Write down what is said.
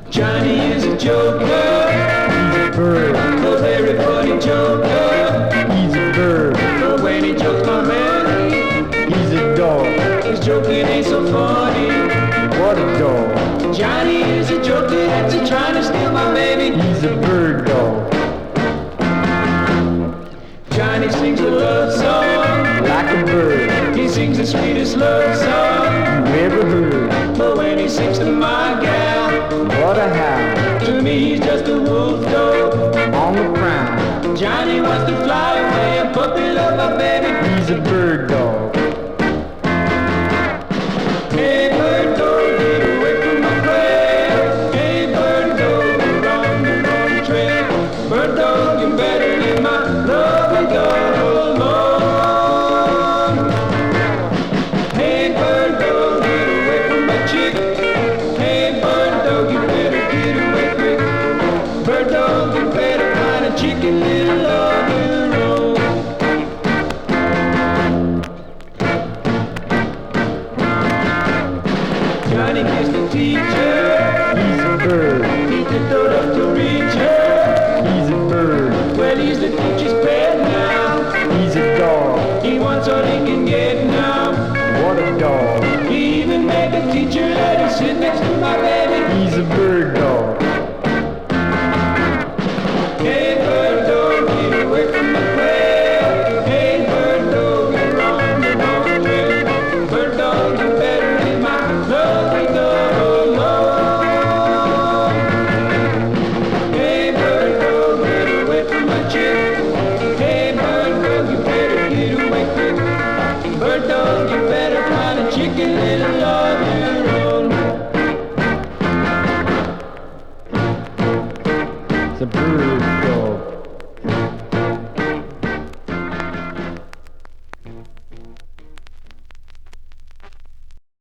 Johnny is a joker. He's a bird. A very funny joker. He's a bird. But when he jokes my man, He's a dog. his joking ain't so funny. What a dog. Johnny is a joker that's a trying to steal my baby. He's a bird dog. Johnny sings a love song. Like a bird. He sings the sweetest love song. You ever heard? But when he sings to my gal, What a howl. to me he's just a wolf dog. On the ground. Johnny wants to fly away, a puppy love my baby. He's a bird dog. Hey bird dog, get away from my quail. Hey bird dog, you're on the wrong trail. Bird dog, you better leave my lovely dog alone. Hey bird dog, get away from my chick. Hey bird dog, you better get away quick. Bird dog, you better find a chicken little of your own. Johnny kissed the teacher. He's a bird. He tipped up to reach her. He's a bird. Well, he's the teacher's pet now. He's a dog. He wants all he can get now. What a dog. He even made the teacher let him sit next to my baby. He's a bird dog. Hey, bird dog, get away from the quail. Hey, bird dog, you're on the wrong trail. Bird dog, you better leave my lovely dog alone. Hey, bird dog, get away from my chick. Hey, bird dog, you better get away quick. Bird dog, you better find a chicken little of your own. It's a bird dog.